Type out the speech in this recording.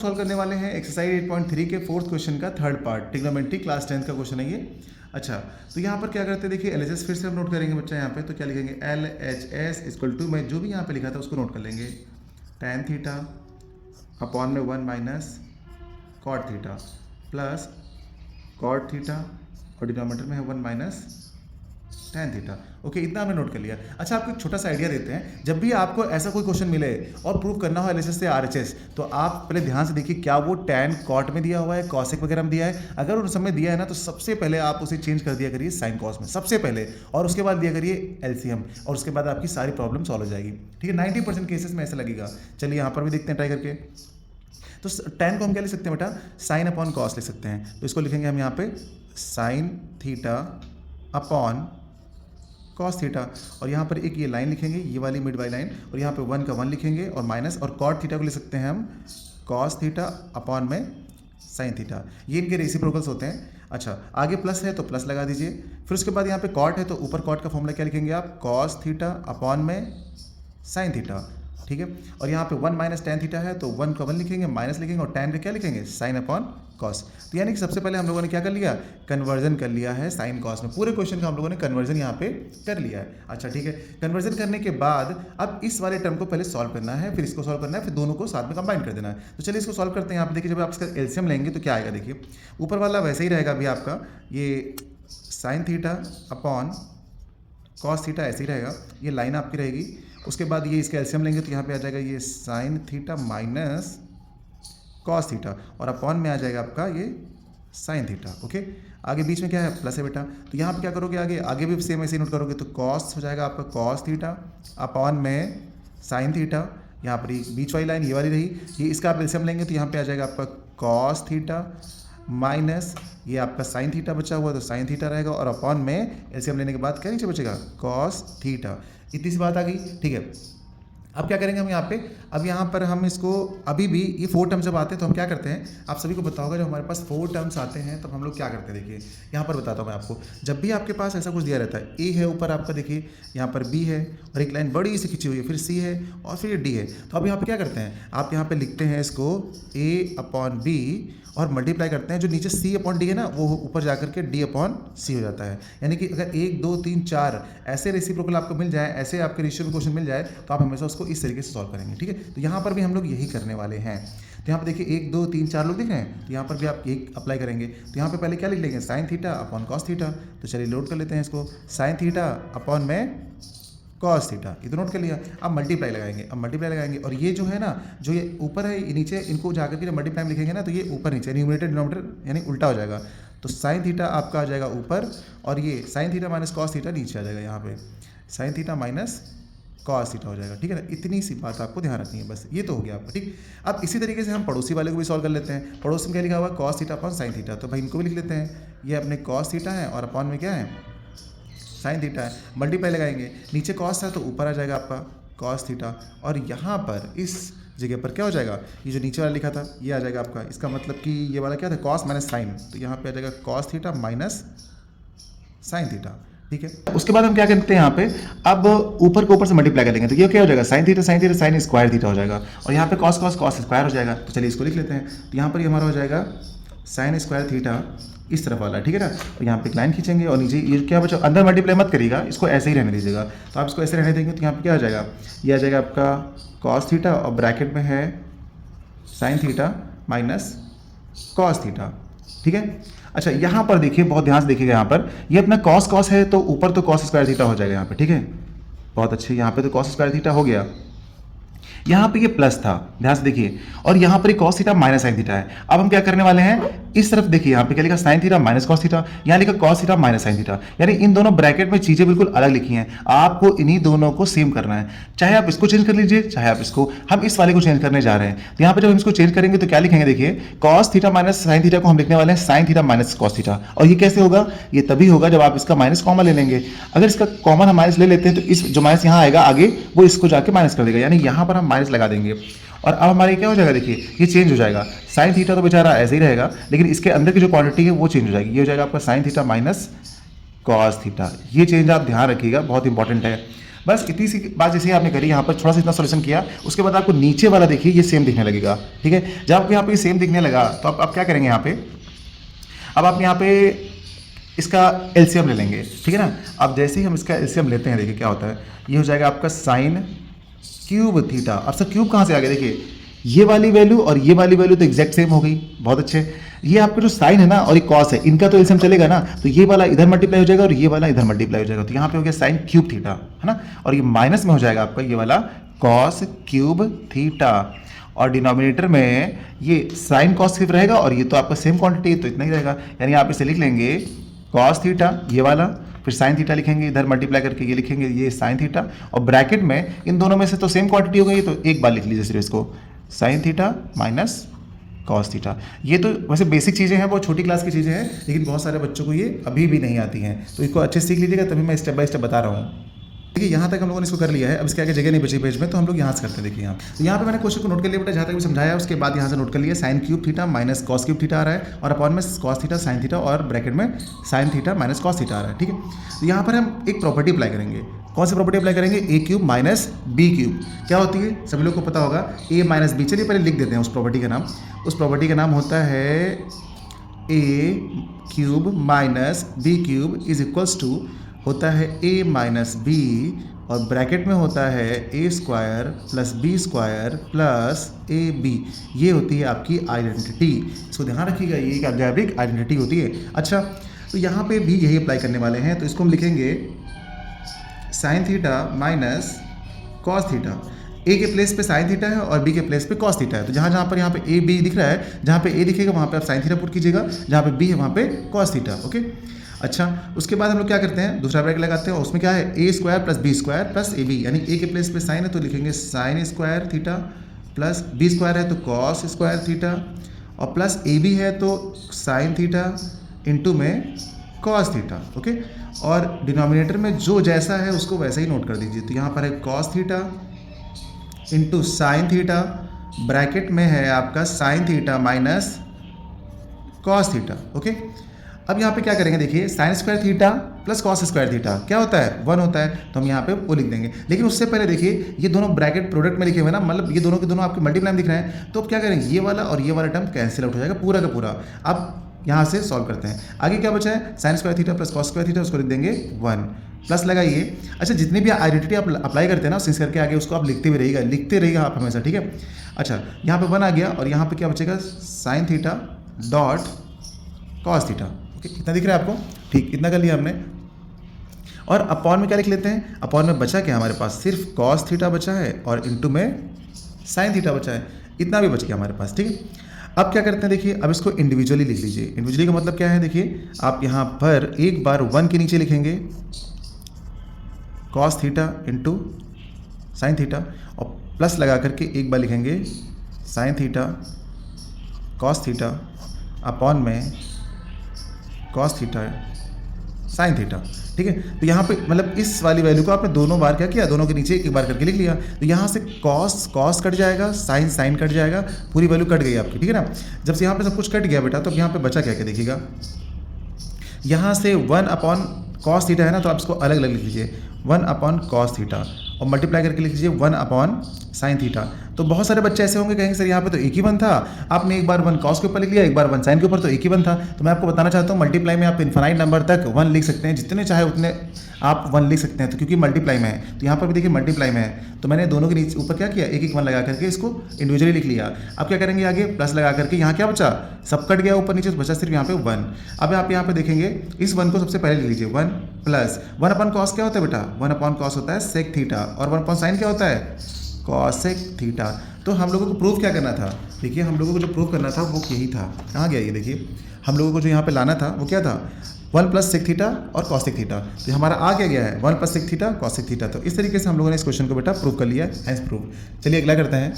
Solve करने वाले हैं एक्सरसाइज 8.3 के फोर्थ क्वेश्चन का थर्ड पार्ट, ट्रिग्नोमेट्री क्लास 10 का क्वेश्चन है ये। अच्छा, तो यहाँ पर क्या करते हैं, देखिए LHS फिर से हम नोट करेंगे बच्चा। यहाँ पे तो क्या लिखेंगे, LHS इक्वल टू, मैं जो भी यहाँ पे लिखा था उसको नोट कर लेंगे, tan थीटा अपॉन में 1 minus cot theta plus cot theta और डिनोमिनेटर में है 1 माइनस tan थीटा। ओके, इतना हमने नोट कर लिया। अच्छा, आपको एक छोटा सा आइडिया देते हैं, जब भी आपको ऐसा कोई क्वेश्चन मिले और प्रूव करना हो LHS से RHS, तो आप पहले ध्यान से देखिए क्या वो tan कॉट में दिया हुआ है, कॉसेक वगैरह में दिया है। अगर उन सब में दिया है ना, तो सबसे पहले आप उसे चेंज कर दिया करिए साइन कॉस में सबसे पहले, और उसके बाद दिया करिए LCM, और उसके बाद आपकी सारी प्रॉब्लम सॉल्व हो जाएगी। ठीक है, 90% केसेस में ऐसा लगेगा। चलिए यहाँ पर भी देखते हैं ट्राई करके। तो tan को हम क्या लिख सकते हैं बेटा, साइन अपॉन कॉस लिख सकते हैं। तो इसको लिखेंगे हम यहाँ पे sine theta upon cos theta, और यहाँ पर एक ये लाइन लिखेंगे, ये वाली मिड वाली लाइन, और यहाँ पे 1 का 1 लिखेंगे और माइनस, और कॉट थीटा को लिख सकते हैं हम कॉस थीटा अपॉन में साइन थीटा। ये इनके रेसिप्रोकल्स होते हैं। अच्छा, आगे प्लस है तो प्लस लगा दीजिए। फिर उसके बाद यहाँ पे कॉट है तो ऊपर कॉट का फॉर्मूला क्या लिखेंगे आप, कॉस थीटा अपॉन में साइन थीटा। ठीक है, और यहाँ पे 1 माइनस tan थीटा है तो 1 का 1 लिखेंगे, माइनस लिखेंगे, और tan का क्या लिखेंगे, साइन अपॉन कॉस। तो यानी कि सबसे पहले हम लोगों ने क्या कर लिया, कन्वर्जन कर लिया है साइन कॉस में। पूरे क्वेश्चन का हम लोगों ने कन्वर्जन यहाँ पे कर लिया है। अच्छा ठीक है, कन्वर्जन करने के बाद अब इस वाले टर्म को पहले सॉल्व करना है, फिर इसको सॉल्व करना है, फिर दोनों को साथ में कंबाइन कर देना है। तो चलिए इसको सॉल्व करते हैं। यहाँ पे देखिए, जब आप इसका एलसीएम लेंगे तो क्या आएगा, देखिए ऊपर वाला वैसे ही रहेगा अभी आपका, ये sine theta upon cos theta ऐसे ही रहेगा, ये लाइन आपकी रहेगी। उसके बाद ये इसका एलसीएम लेंगे तो यहाँ पे आ जाएगा ये sign theta minus cos theta, और अपॉन में आ जाएगा आपका ये साइन थीटा। ओके, आगे बीच में क्या है, प्लस है बेटा। तो यहाँ पे क्या करोगे, आगे भी सेम ऐसे नोट करोगे, तो कॉस हो जाएगा आपका कॉस थीटा अपॉन में साइन थीटा। यहाँ पर बीच वाली लाइन ये वाली रही, ये इसका आप एलसीएम लेंगे तो यहाँ पे आ जाएगा आपका कॉस थीटा माइनस ये आपका साइन थीटा बचा हुआ, तो साइन थीटा रहेगा, और अपॉन में एलसीएम लेने के बाद क्या नीचे बचेगा, कॉस थीटा। इतनी सी बात आ गई। ठीक है, अब क्या करेंगे हम यहाँ पे, अब यहाँ पर हम इसको अभी भी ये 4 टर्म्स जब आते हैं तो हम क्या करते हैं, आप सभी को पता होगा, जब हमारे पास 4 टर्म्स आते हैं तब हम लोग क्या करते हैं। देखिए यहाँ पर बताता हूँ मैं आपको, जब भी आपके पास ऐसा कुछ दिया रहता है, ए है ऊपर आपका, देखिए यहाँ पर बी है और एक लाइन बड़ी सी खिंची हुई है, फिर सी है और फिर डी है। तो अब यहाँ पर क्या करते हैं, आप यहाँ पर लिखते हैं इसको ए अपॉन बी और मल्टीप्लाई करते हैं, जो नीचे सी अपॉन डी है ना, वो ऊपर जाकर के डी अपॉन सी हो जाता है। यानी कि अगर 1 2 3 4 ऐसे रेसिप्रोकल आपको मिल जाए, ऐसे आपके रेशियो में क्वेश्चन मिल जाए, तो आप हमेशा उसको इस तरीके से सॉल्व करेंगे। ठीक है, तो यहाँ पर भी हम लोग यही करने वाले हैं। तो यहाँ पर देखिए 1 2 3 4 लोग दिख रहे हैं, तो यहाँ पर भी आप एक अप्लाई करेंगे। तो यहाँ पर पहले क्या लिख लेंगे, sine theta upon cos theta. तो चलिए लोड कर लेते हैं इसको, साइन थीटा अपॉन में कॉस थीटा, ये तो नोट कर लिया। अब मल्टीप्लाई लगाएंगे, और ये जो है ना, जो ये ऊपर है ये नीचे, इनको जाकर के जब मल्टीप्लाई में लिखेंगे ना, तो ये ऊपर नीचे न्यूमरेटर डिनोमिनेटर यानी उल्टा हो जाएगा। तो साइन थीटा आपका आ जाएगा ऊपर, और ये sign theta minus cos theta नीचे आ जाएगा। यहाँ पे sign theta minus cos theta हो जाएगा। ठीक है ना, इतनी सी बात आपको ध्यान रखनी है बस, ये तो हो गया आपका। ठीक, अब इसी तरीके से हम पड़ोसी वाले को भी सॉल्व कर लेते हैं। पड़ोसी में क्या लिखा हुआ है, cos theta upon sine theta, तो भाई इनको भी लिख लेते हैं। ये अपने कॉस थीटा है और अपॉन में क्या है, साइन थीटा है। मल्टीप्लाई लगाएंगे, नीचे कॉस है तो ऊपर आ जाएगा आपका कॉस थीटा, और यहाँ पर इस जगह पर क्या हो जाएगा, ये जो नीचे वाला लिखा था ये आ जाएगा आपका। इसका मतलब कि ये वाला क्या था, कॉस माइनस साइन, तो यहाँ पे आ जाएगा cos theta minus sine theta. ठीक है, उसके बाद हम क्या करते हैं, यहाँ पे अब ऊपर के ऊपर से मल्टीप्लाई करेंगे, तो ये क्या हो जाएगा, sine theta sine square theta हो जाएगा, और यहाँ पे कॉस कॉस कॉस स्क्वायर हो जाएगा। तो चलिए इसको लिख लेते हैं। तो यहाँ पर ये हमारा हो जाएगा साइन स्क्वायर थीटा इस तरफ वाला। ठीक है ना, और यहाँ पे एक लाइन खींचेंगे, और नीचे ये क्या बचा, अंदर मल्टीप्लाई मत करिएगा, इसको ऐसे ही रहने दीजिएगा। तो आप इसको ऐसे रहने देंगे तो यहाँ पे क्या आ जाएगा, ये आ जाएगा आपका कॉस थीटा, और ब्रैकेट में है sign theta minus cos theta. ठीक है, अच्छा यहाँ पर देखिए, बहुत ध्यान से देखिएगा, यहाँ पर ये अपना कॉस कॉस है तो ऊपर तो कॉस स्क्वायर थीटा हो जाएगा यहाँ पे। ठीक है, बहुत अच्छे, यहाँ पे तो कॉस स्क्वायर थीटा हो गया, यहाँ पे ये प्लस था, ध्यान से देखिए, और यहाँ पर cos theta minus sine theta है। अब हम क्या करने वाले हैं, इस तरफ देखिए, यहाँ पे क्या लिखा, sign theta minus cos theta, यहाँ लिखा cos theta minus sine theta, यानी इन दोनों ब्रैकेट में चीजें बिल्कुल अलग लिखी हैं। आपको इन्हीं दोनों को सेम करना है, चाहे आप इसको चेंज कर लीजिए, चाहे आप इसको, हम इस वाले को चेंज करने जा रहे हैं। तो यहाँ पे जब हम इसको चेंज करेंगे तो क्या लिखेंगे, देखिए cos theta minus sine theta को हम लिखने वाले हैं sign theta minus cos theta. और ये कैसे होगा, ये तभी होगा जब आप इसका माइनस कॉमन ले लेंगे। अगर इसका कॉमन हम माइनस ले लेते हैं तो इस जो माइनस यहाँ आएगा आगे, वो इसको जाके माइनस कर देगा, यानी यहाँ पर हम माइनस लगा देंगे। और अब हमारे क्या हो जाएगा, देखिए ये चेंज हो जाएगा, साइन थीटा तो बेचारा ऐसे ही रहेगा, लेकिन इसके अंदर की जो क्वांटिटी है वो चेंज हो जाएगी। ये हो जाएगा आपका sign theta minus cos theta. ये चेंज आप ध्यान रखिएगा, बहुत इंपॉर्टेंट है। बस इतनी सी बात जैसे ही आपने करी, यहाँ पर थोड़ा सा इतना सॉल्यूशन किया, उसके बाद आपको नीचे वाला देखिए ये सेम दिखने लगेगा। ठीक है, जब आपको यहाँ पे सेम दिखने लगा तो आप क्या करेंगे यहाँ पे, अब आप यहाँ पे इसका एलसीएम ले लेंगे। ठीक है ना, अब जैसे ही हम इसका एलसीएम लेते हैं देखिए क्या होता है, ये हो जाएगा आपका साइन क्यूब थीटा। अब सर क्यूब कहाँ से आ गया, देखिए ये वाली वैल्यू और ये वाली वैल्यू तो एग्जैक्ट सेम हो गई, बहुत अच्छे। ये आपका जो साइन है ना और ये कॉस है, इनका तो एलसीएम चलेगा ना, तो ये वाला इधर मल्टीप्लाई हो जाएगा और ये वाला इधर मल्टीप्लाई हो जाएगा, तो यहाँ पे हो गया साइन क्यूब थीटा, है ना, और ये माइनस में हो जाएगा आपका ये वाला कॉस क्यूब थीटा, और डिनोमिनेटर में ये साइन कॉस क्यूब रहेगा और ये तो आपका सेम क्वांटिटी है तो इतना ही रहेगा, यानी आप इसे लिख लेंगे कॉस थीटा ये वाला, फिर साइन थीटा लिखेंगे इधर मल्टीप्लाई करके, ये लिखेंगे ये साइन थीटा, और ब्रैकेट में इन दोनों में से तो सेम क्वांटिटी हो गई तो एक बार लिख लीजिए सिर्फ इसको, sign theta minus cos theta. ये तो वैसे बेसिक चीज़ें हैं, बहुत छोटी क्लास की चीज़ें हैं, लेकिन बहुत सारे बच्चों को ये अभी भी नहीं आती हैं, तो इसको अच्छे सीख लीजिएगा, तभी मैं स्टेप बाय स्टेप बता रहा हूँ। देखिए यहाँ तक हम लोगों ने इसको कर लिया है, अब इसके आगे जगह नहीं बची पेज में, तो हम लोग यहाँ से करते हैं। देखिए यहाँ तो यहाँ पे मैंने क्वेश्चन को नोट कर लिया बेटा, जहाँ तक भी समझाया उसके बाद यहाँ से नोट कर लिया, sine cube theta minus cos cube theta आ रहा है, और अपॉन में कॉस थीटा साइन थीटा, और ब्रैकेट में sine theta minus cos theta आ रहा है। ठीक है, तो यहाँ पर हम एक प्रॉपर्टी अप्लाई करेंगे। कौन सी प्रॉपर्टी अप्लाई करेंगे, ए क्यूब माइनस बी क्यूब। क्या होती है सभी लोग को पता होगा, ए माइनस बी। चलिए पहले लिख देते हैं उस प्रॉपर्टी का नाम। उस प्रॉपर्टी का नाम होता है A cube minus B cube is equals to होता है ए माइनस बी, और ब्रैकेट में होता है A square plus B square plus A B. ये होती है आपकी आइडेंटिटी, इसको ध्यान रखिएगा, ये एक अलजेब्रिक आइडेंटिटी होती है। अच्छा, तो यहाँ पे भी यही अप्लाई करने वाले हैं, तो इसको हम लिखेंगे sine theta minus cos theta. A के प्लेस पे साइन थीटा है और बी के प्लेस पे कॉस थीटा है, तो जहाँ पर यहाँ पे ए बी दिख रहा है, जहाँ पे ए दिखेगा वहाँ पे आप साइन थीटा पुट कीजिएगा, जहाँ पे बी है वहाँ पे कॉस थीटा। ओके, अच्छा, उसके बाद हम लोग क्या करते हैं, दूसरा ब्रैकेट लगाते हैं, और उसमें क्या है A square plus B square plus A B, यानी ए के प्लेस पे साइन है तो लिखेंगे sine square theta, plus B square है तो कॉस स्क्वायर थीटा, और प्लस ए बी है तो साइन थीटा इंटू में कॉस थीटा। ओके, और डिनोमिनेटर में जो जैसा है उसको वैसा ही नोट कर दीजिए, तो यहाँ पर है cos theta into sine theta, bracket में है आपका sign theta minus cos theta. Okay, अब यहाँ पे क्या करेंगे, देखिए sign square theta plus cos square theta क्या होता है, 1 होता है, तो हम यहाँ पे वो लिख देंगे। लेकिन उससे पहले देखिए ये दोनों ब्रैकेट प्रोडक्ट में लिखे हुए ना, मतलब ये दोनों के दोनों आपके मल्टीप्लाई में दिख रहे हैं, तो अब क्या करेंगे, ये वाला और ये वाला टर्म कैंसिल आउट हो जाएगा पूरा का पूरा। अब यहाँ से सॉल्व करते हैं, आगे क्या बचा है, sign square theta plus cos square theta, उसको लिख देंगे 1, प्लस लगाइए। अच्छा, जितनी भी आइडेंटिटी आप अप्लाई करते हैं ना सिंस करके आगे, उसको आप लिखते भी रहिएगा आप हमेशा। ठीक है, अच्छा, यहाँ पे 1 आ गया, और यहाँ पे क्या बचेगा, sine theta dot cos theta. Okay, इतना दिख रहा है आपको, ठीक, इतना कर लिया हमने। और अपॉन में क्या लिख लेते हैं, अपॉन में बचा क्या हमारे पास, सिर्फ कॉस थीटा बचा है और इंटू में साइन थीटा बचा है, इतना भी बच गया हमारे पास। ठीक है, अब क्या करते हैं, देखिए अब इसको इंडिविजुअली लिख लीजिए। इंडिविजुअली का मतलब क्या है, देखिए आप यहाँ पर एक बार 1 के नीचे लिखेंगे cos theta into sine theta, और प्लस लगा करके एक बार लिखेंगे sine theta cos theta upon में कॉस थीटा साइन थीटा। ठीक है, तो यहाँ पे मतलब इस वाली वैल्यू को आपने दोनों बार क्या किया, दोनों के नीचे एक बार करके लिख लिया, तो यहाँ से कॉस कट जाएगा, साइन कट जाएगा, पूरी वैल्यू कट गई आपकी। ठीक है ना, जब से यहाँ पे सब कुछ कट गया बेटा, तो यहाँ पे बचा क्या क्या देखिएगा, यहाँ से 1 अपॉन कॉस थीटा है ना, तो आप इसको अलग अलग लिख लीजिए, 1 अपॉन कॉस थीटा, और मल्टीप्लाई करके लिख लीजिए 1 अपॉन साइन थीटा। तो बहुत सारे बच्चे ऐसे होंगे कहेंगे सर यहाँ पे तो एक ही 1 था, आपने एक बार 1 कॉस के ऊपर लिख लिया, एक बार 1 साइन के ऊपर, तो एक ही 1 था। तो मैं आपको बताना चाहता हूँ मल्टीप्लाई में आप इन्फिनाइट नंबर तक 1 लिख सकते हैं, जितने चाहे उतने आप 1 लिख सकते हैं, तो क्योंकि मल्टीप्लाई में है, तो यहाँ पर भी देखिए मल्टीप्लाई में है, तो मैंने दोनों के नीचे ऊपर क्या किया, एक 1 लगा करके इसको इंडिविजुअली लिख लिया। अब क्या करेंगे, आगे प्लस लगा करके, यहाँ क्या बचा, सब कट गया ऊपर नीचे, तो बचा सिर्फ यहाँ पे 1। अब आप यहाँ पे देखेंगे, इस 1 को सबसे पहले लिख लीजिए, 1 प्लस 1 अपॉन कॉस क्या होता है बेटा, 1 अपॉन कॉस होता है सेक थीटा, और 1 अपॉन साइन क्या होता है, कॉसेक थीटा। तो हम लोगों को प्रूफ क्या करना था, देखिए हम लोगों को जो प्रूफ करना था वो यही था, कहाँ गया ये, देखिए हम लोगों को जो यहाँ पे लाना था वो क्या था, 1 प्लस सेक थीटा और कॉसेक थीटा, तो हमारा आ क्या गया है 1 plus sec theta cosec theta. तो इस तरीके से हम लोगों ने इस क्वेश्चन को बेटा प्रूव कर लिया है, हेंस प्रूफ। चलिए अगला करते हैं।